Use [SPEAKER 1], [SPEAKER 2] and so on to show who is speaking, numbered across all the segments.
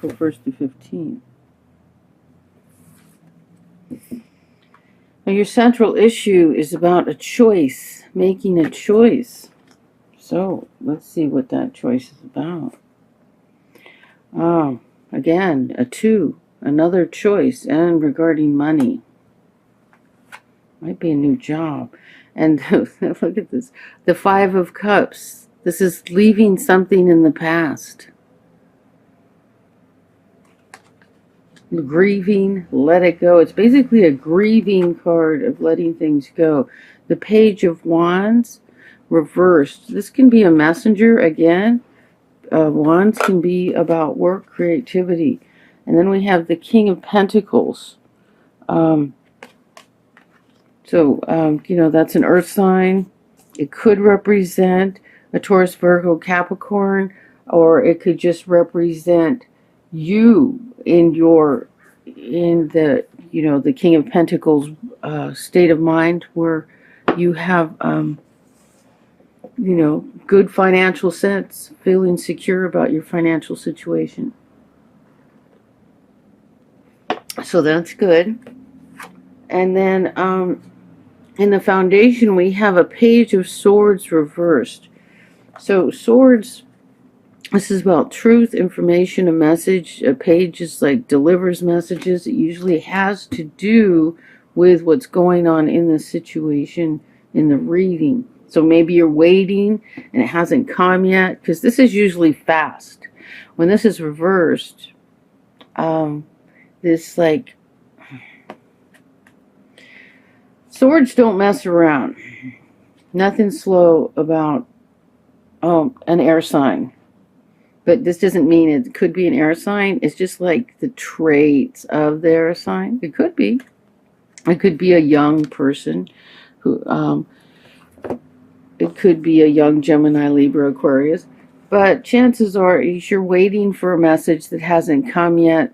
[SPEAKER 1] April 1st to 15th. Now, your central issue is about a choice, making a choice. So, let's see what that choice is about. Again, a 2, another choice, and regarding money. Might be a new job. And look at this. The 5 of Cups. This is leaving something in the past. Grieving, let it go. It's basically a grieving card of letting things go. The Page of Wands, reversed. This can be a messenger again. Wands can be about work, creativity. And then we have the King of Pentacles. You know, that's an earth sign. It could represent a Taurus, Virgo, Capricorn, or it could just represent you in the, you know, the King of Pentacles state of mind, where you have, you know, good financial sense, feeling secure about your financial situation. So that's good. And then in the foundation, we have a Page of Swords reversed. So swords, this is about truth, information, a message. A page is like delivers messages. It usually has to do with what's going on in the situation in the reading. So maybe you're waiting and it hasn't come yet, because this is usually fast. When this is reversed, this like, swords don't mess around. Nothing slow about an air sign. But this doesn't mean it could be an air sign. It's just like the traits of the air sign. It could be. It could be a young person who, it could be a young Gemini, Libra, Aquarius. But chances are you're waiting for a message that hasn't come yet.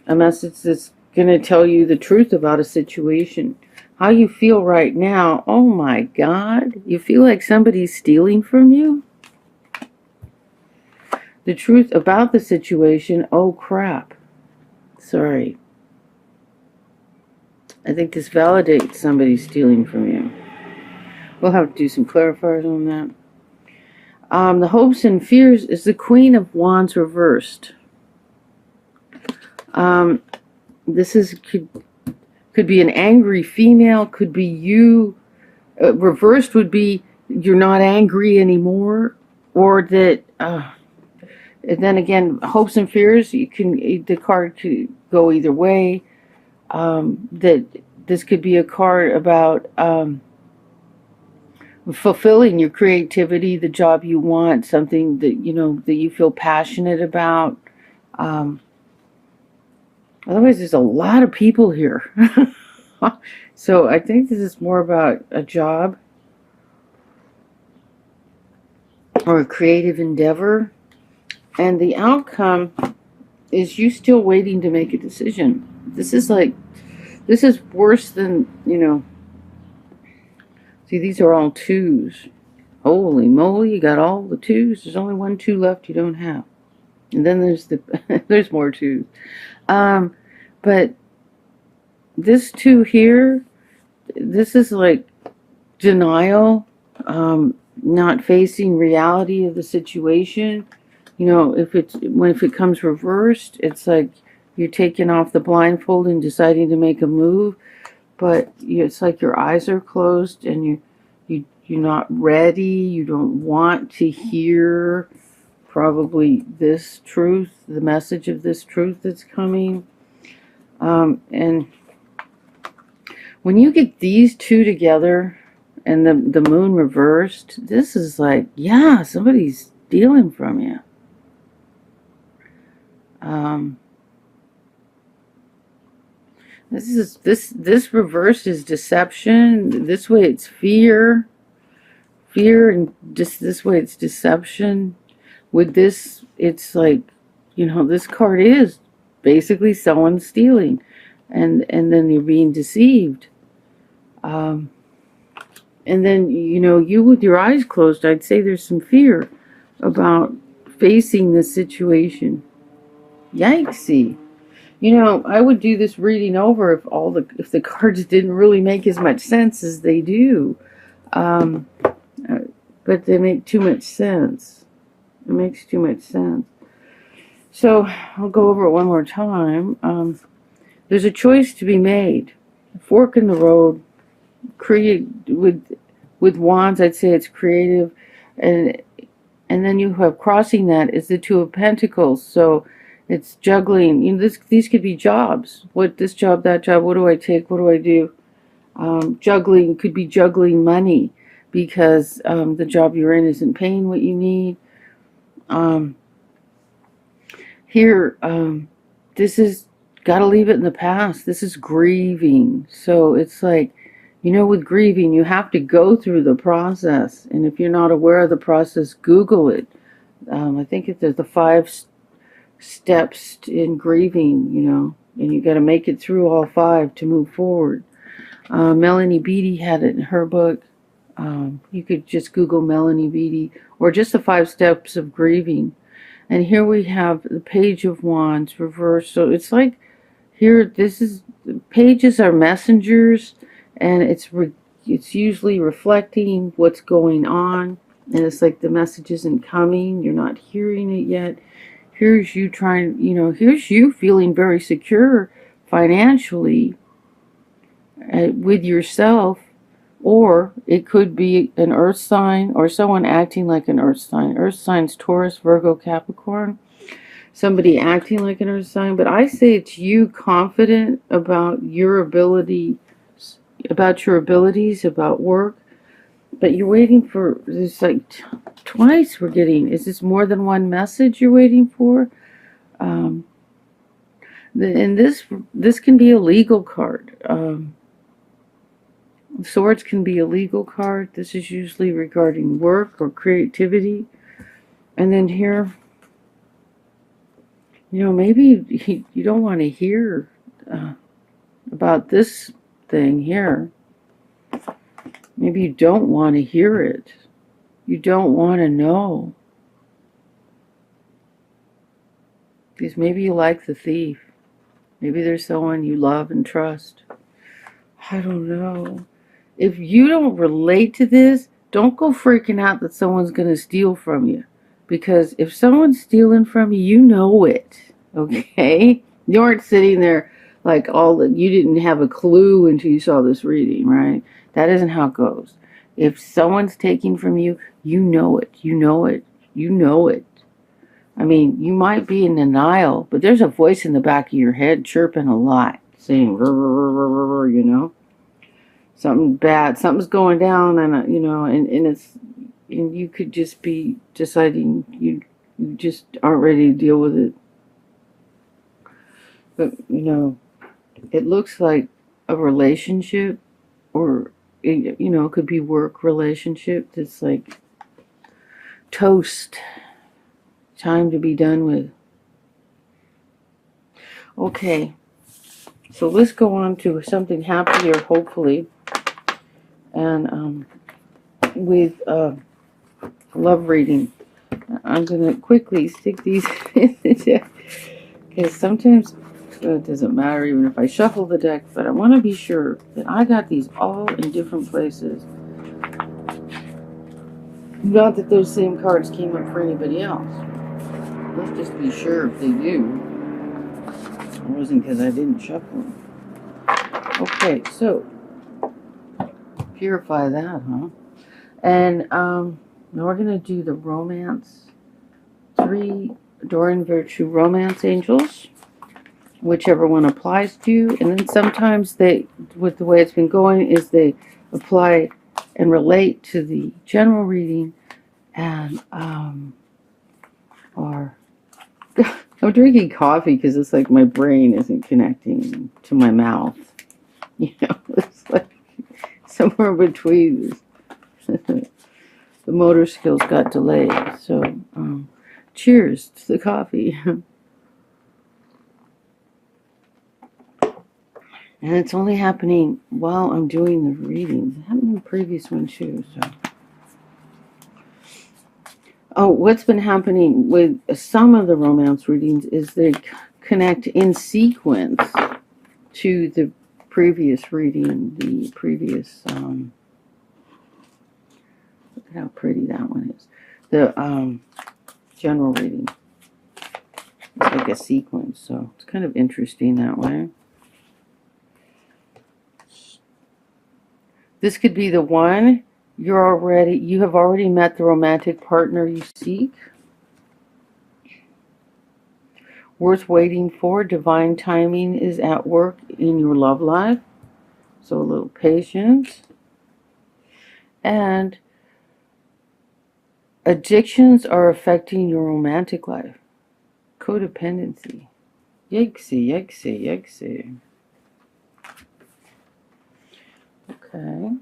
[SPEAKER 1] A message that's going to tell you the truth about a situation. How you feel right now, oh my God. You feel like somebody's stealing from you? The truth about the situation, oh crap. Sorry. I think this validates somebody stealing from you. We'll have to do some clarifiers on that. The hopes and fears is the Queen of Wands reversed. This is could be an angry female, could be you. Reversed would be you're not angry anymore, or that. And then again, hopes and fears. The card could go either way. That this could be a card about fulfilling your creativity, the job you want, something that you know that you feel passionate about. Otherwise, there's a lot of people here. So I think this is more about a job or a creative endeavor. And the outcome is you still waiting to make a decision. This is worse than, you know. See, these are all 2s. Holy moly, you got all the 2s. There's only 1 2 left you don't have. And then there's there's more 2s. But this 2 here, this is like denial, not facing reality of the situation. You know, if it comes reversed, it's like you're taking off the blindfold and deciding to make a move, but it's like your eyes are closed and you're not ready. You don't want to hear probably this truth, the message of this truth that's coming. And when you get these 2 together and the moon reversed, this is like, yeah, somebody's stealing from you. This reverse is deception. This way it's fear, and just this way it's deception. With this, it's like, you know, this card is basically someone stealing, and then you're being deceived. And then, you know, you with your eyes closed, I'd say there's some fear about facing this situation. Yikesy. You know, I would do this reading over if the cards didn't really make as much sense as they do. Um, but they make too much sense. It makes too much sense. So I'll go over it one more time. There's a choice to be made. A fork in the road. With wands, I'd say it's creative, and then you have crossing that is the Two of Pentacles. So it's juggling. You know, these could be jobs. What this job, that job. What do I take? What do I do? Juggling could be juggling money because the job you're in isn't paying what you need. This is got to leave it in the past. This is grieving. So it's like, you know, with grieving, you have to go through the process. And if you're not aware of the process, Google it. I think there's the 5 steps in grieving, you know, and you got to make it through all 5 to move forward. Melanie Beattie had it in her book. You could just Google Melanie Beattie or just the 5 steps of grieving. And here we have the Page of Wands reversed. So it's like here, pages are messengers, and it's usually reflecting what's going on. And it's like the message isn't coming. You're not hearing it yet. Here's you trying, you know, here's you feeling very secure financially with yourself. Or it could be an earth sign or someone acting like an earth sign. Earth signs Taurus, Virgo, Capricorn. Somebody acting like an earth sign. But I say it's you confident about your abilities, about work. But you're waiting for, there's like twice we're getting. Is this more than one message you're waiting for? And this can be a legal card. Swords can be a legal card. This is usually regarding work or creativity. And then here, you know, maybe you don't want to hear about this thing here. Maybe you don't want to hear it. You don't want to know. Because maybe you like the thief. Maybe there's someone you love and trust. I don't know. If you don't relate to this, don't go freaking out that someone's going to steal from you. Because if someone's stealing from you, you know it. Okay? You aren't sitting there like you didn't have a clue until you saw this reading, right? That isn't how it goes. If someone's taking from you, you know it. You know it. You know it. I mean, you might be in denial, but there's a voice in the back of your head chirping a lot, saying, you know? Something bad, something's going down, and you know, and you could just be deciding you just aren't ready to deal with it. But you know, it looks like a relationship, or you know, it could be work relationship that's like toast, time to be done with. Okay, so let's go on to something happier, hopefully. And with love reading, I'm going to quickly stick these in the deck, because sometimes it doesn't matter even if I shuffle the deck, but I want to be sure that I got these all in different places. Not that those same cards came up for anybody else. Let's just be sure if they do. It wasn't because I didn't shuffle them. Okay, so purify that, huh? And now we're going to do the romance. 3 Adoring Virtue Romance Angels, whichever one applies to you. And then sometimes with the way it's been going, is they apply and relate to the general reading. And or I'm drinking coffee because it's like my brain isn't connecting to my mouth. You know, it's like somewhere between. The motor skills got delayed. So, cheers to the coffee. And it's only happening while I'm doing the readings. It happened in the previous one too. Oh, what's been happening with some of the romance readings is they connect in sequence to the previous reading, the previous, look at how pretty that one is. The general reading. It's like a sequence, so it's kind of interesting that way. This could be the one you have already met the romantic partner you seek. Worth waiting for. Divine timing is at work in your love life. So a little patience. And addictions are affecting your romantic life. Codependency. Yikesy, yikesy, yikesy. Okay.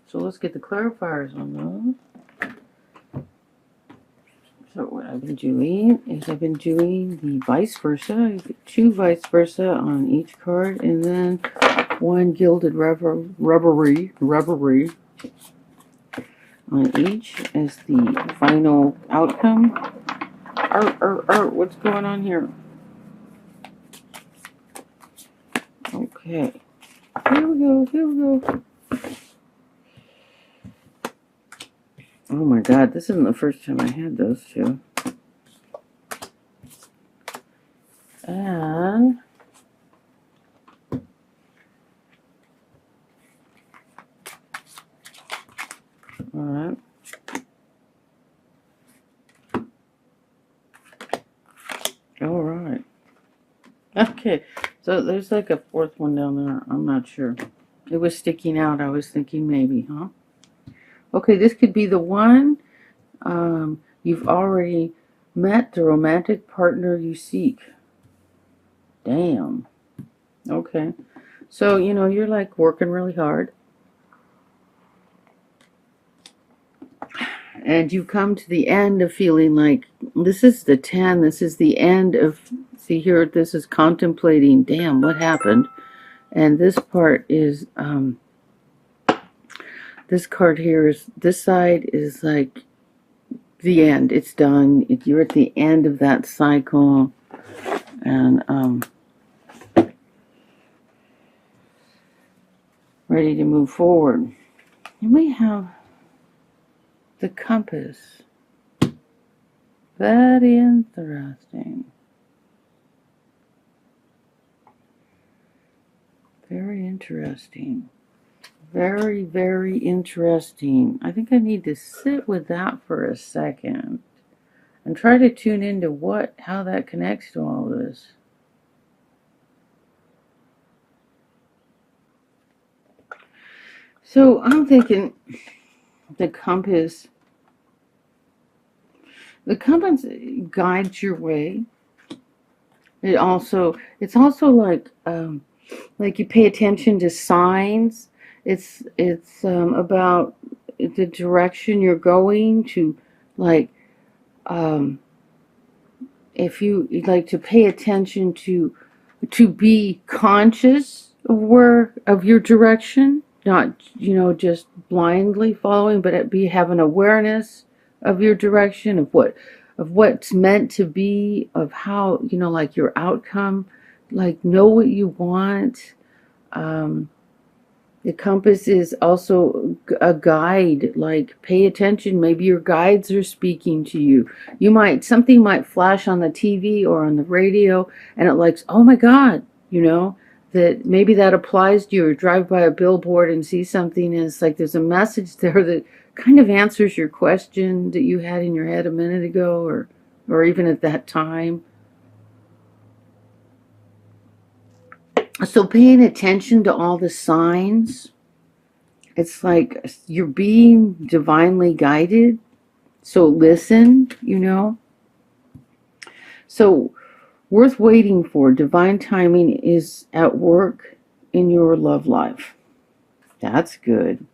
[SPEAKER 1] So let's get the clarifiers on those. So what I've been doing is I've been doing the vice versa. You get 2 vice versa on each card, and then 1 gilded reverie on each as the final outcome. What's going on here? Okay. Here we go. Oh my god, this isn't the first time I had those 2. And alright. Alright. Okay. So there's like a 4th one down there. I'm not sure. It was sticking out. I was thinking maybe, huh? Okay, this could be the one. You've already met the romantic partner you seek. Damn. Okay. So, you know, you're like working really hard. And you come to the end of feeling like this is the 10. This is the end of, see here, this is contemplating, damn, what happened? And this part is, this card here is, this side is like the end. It's done. You're at the end of that cycle. And, ready to move forward. And we have the compass. Very interesting. Very interesting. Very, very interesting. I think I need to sit with that for a second and try to tune into how that connects to all this. So I'm thinking the compass guides your way. It's also like you pay attention to signs. It's about the direction you're going to, like if you like to pay attention to be conscious of your direction, not, you know, just blindly following, but have an awareness of your direction, of what's meant to be, of how, you know, like your outcome, like know what you want. The compass is also a guide, like pay attention. Maybe your guides are speaking to you. Something might flash on the TV or on the radio, and it like, oh my God, you know, that maybe that applies to you, or drive by a billboard and see something, and it's like there's a message there that kind of answers your question that you had in your head a minute ago, or even at that time. So paying attention to all the signs, it's like you're being divinely guided. So listen, you know. So worth waiting for. Divine timing is at work in your love life. That's good.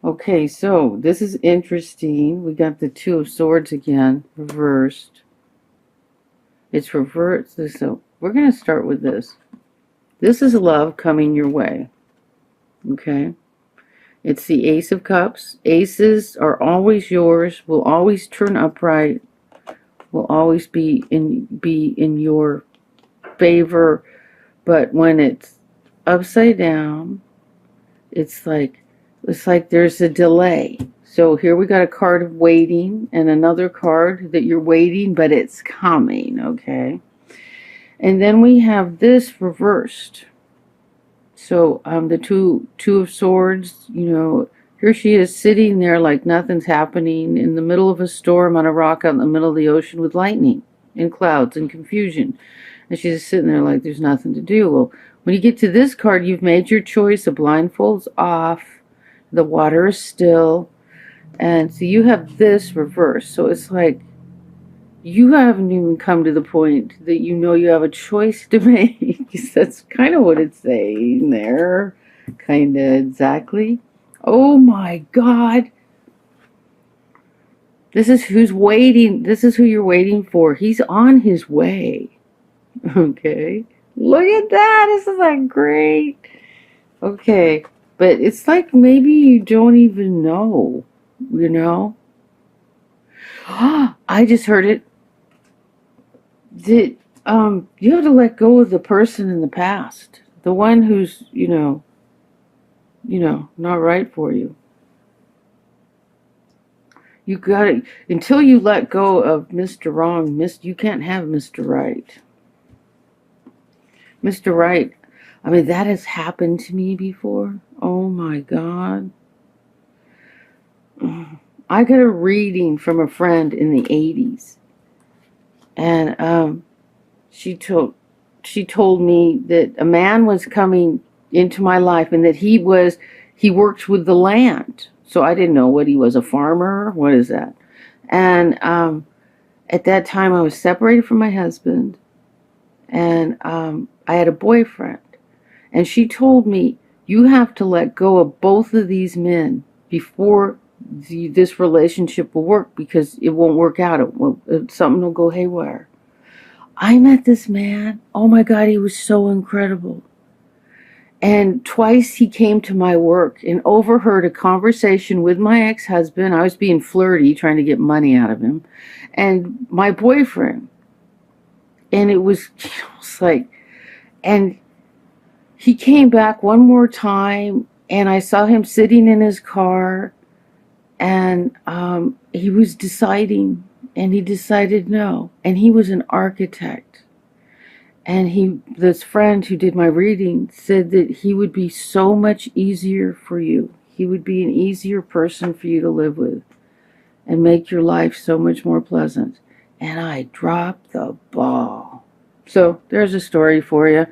[SPEAKER 1] Okay, so this is interesting. We got the 2 of Swords again, reversed. It's reversed. So we're going to start with this. This is love coming your way. Okay? It's the Ace of Cups. Aces are always yours, will always turn upright, will always be in your favor. But when it's upside down, it's like there's a delay. So here we got a card of waiting and another card that you're waiting, but it's coming, okay? And then we have this reversed. So the two of swords, you know, here she is sitting there like nothing's happening in the middle of a storm on a rock out in the middle of the ocean with lightning and clouds and confusion. And she's just sitting there like there's nothing to do. Well, when you get to this card, you've made your choice. The blindfold's off. The water is still. And so you have this reversed. So it's like you haven't even come to the point that you know you have a choice to make. That's kind of what it's saying there. Kind of exactly. Oh my God. This is who's waiting. This is who you're waiting for. He's on his way. Okay. Look at that. Isn't that great? Okay. But it's like maybe you don't even know. You know? I just heard it. That you have to let go of the person in the past, the one who's you know not right for you. You got it until you let go of Mr. Wrong. You can't have Mr. Right. Mr. Right. I mean, that has happened to me before. Oh my God. I got a reading from a friend in the 80s. And she told me that a man was coming into my life and that he worked with the land. So I didn't know what he was, a farmer. What is that? And at that time I was separated from my husband, and I had a boyfriend. And she told me, you have to let go of both of these men before this relationship will work, because it won't work out. Something will go haywire. I met this man. Oh my God, he was so incredible. And twice he came to my work and overheard a conversation with my ex-husband. I was being flirty, trying to get money out of him, and my boyfriend. And it was like, and he came back one more time, and I saw him sitting in his car. And he was deciding, and he decided no. And he was an architect. And this friend who did my reading said that he would be so much easier for you. He would be an easier person for you to live with and make your life so much more pleasant. And I dropped the ball. So there's a story for you.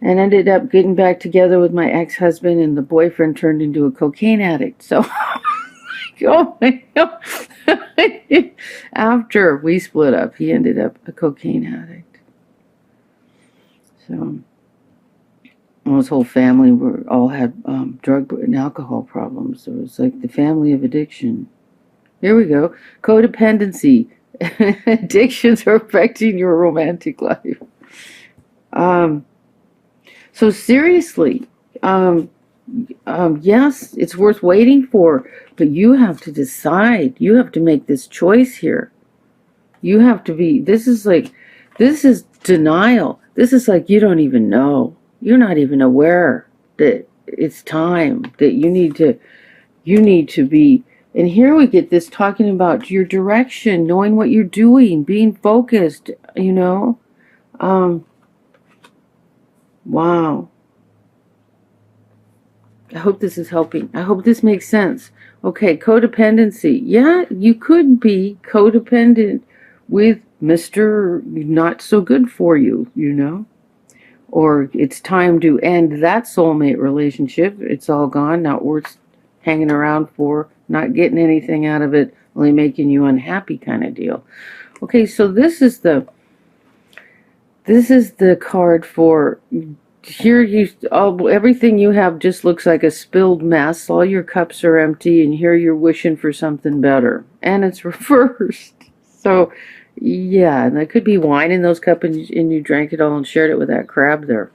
[SPEAKER 1] And ended up getting back together with my ex-husband, and the boyfriend turned into a cocaine addict. So... Oh my God. After we split up, he ended up a cocaine addict. So, well, his whole family all had drug and alcohol problems. So it was like the family of addiction. Here we go. Codependency. Addictions are affecting your romantic life. So seriously, yes, it's worth waiting for, but you have to decide. You have to make this choice here. You have to be, this is denial. This is like you don't even know. You're not even aware that it's time, that you need to be. And here we get this talking about your direction, knowing what you're doing, being focused, you know. Wow. I hope this is helping. I hope this makes sense. Okay, codependency. Yeah, you could be codependent with Mr. Not so good for you, you know. Or it's time to end that soulmate relationship. It's all gone, not worth hanging around for, not getting anything out of it, only making you unhappy kind of deal. Okay, so this is the card for... Here everything you have just looks like a spilled mess. All your cups are empty, and here you're wishing for something better, and it's reversed. So yeah, and that could be wine in those cups, and you drank it all and shared it with that crab there.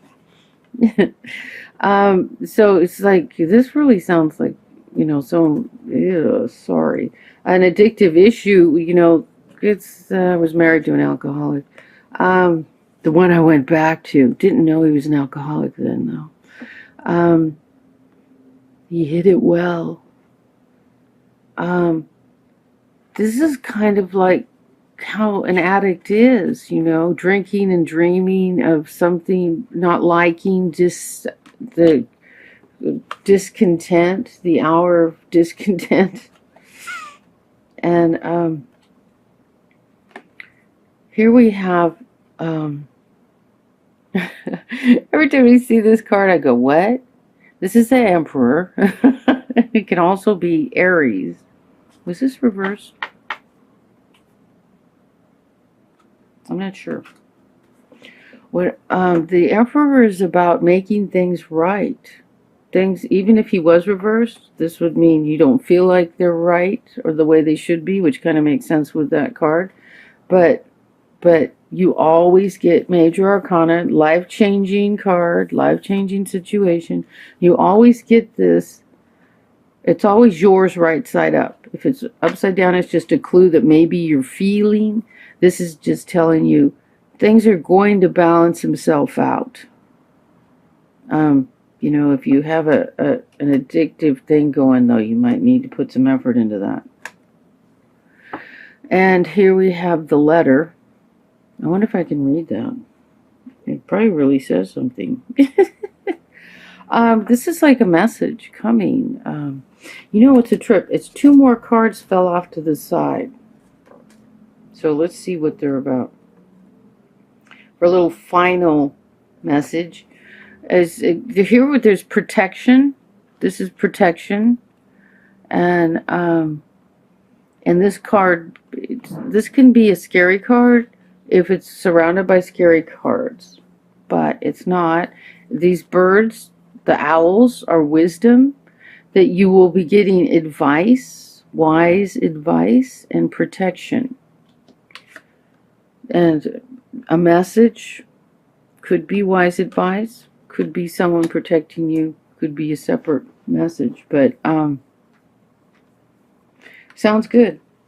[SPEAKER 1] So it's like, this really sounds like you know, so, ew, sorry. An addictive issue, you know, I was married to an alcoholic. The one I went back to, didn't know he was an alcoholic then, though. He hid it well. This is kind of like how an addict is, you know, drinking and dreaming of something, not liking, just the discontent, the hour of discontent. And here we have, every time we see this card, I go, what? This is the Emperor. It can also be Aries. Was this reversed? I'm not sure. What the Emperor is about making things right. Things, even if he was reversed, this would mean you don't feel like they're right or the way they should be, which kind of makes sense with that card. But you always get Major Arcana, life-changing card, life-changing situation. You always get this. It's always yours right side up. If it's upside down, it's just a clue that maybe you're feeling. This is just telling you things are going to balance themselves out. You know, if you have an addictive thing going, though, you might need to put some effort into that. And here we have the letter. I wonder if I can read that. It probably really says something. This is like a message coming. You know, it's a trip. It's two more cards fell off to the side. So let's see what they're about. For a little final message. Here there's protection. This is protection. And this card, this can be a scary card if it's surrounded by scary cards. But it's not. These birds, the owls, are wisdom, that you will be getting advice, wise advice, and protection. And a message could be wise advice, could be someone protecting you, could be a separate message, but sounds good.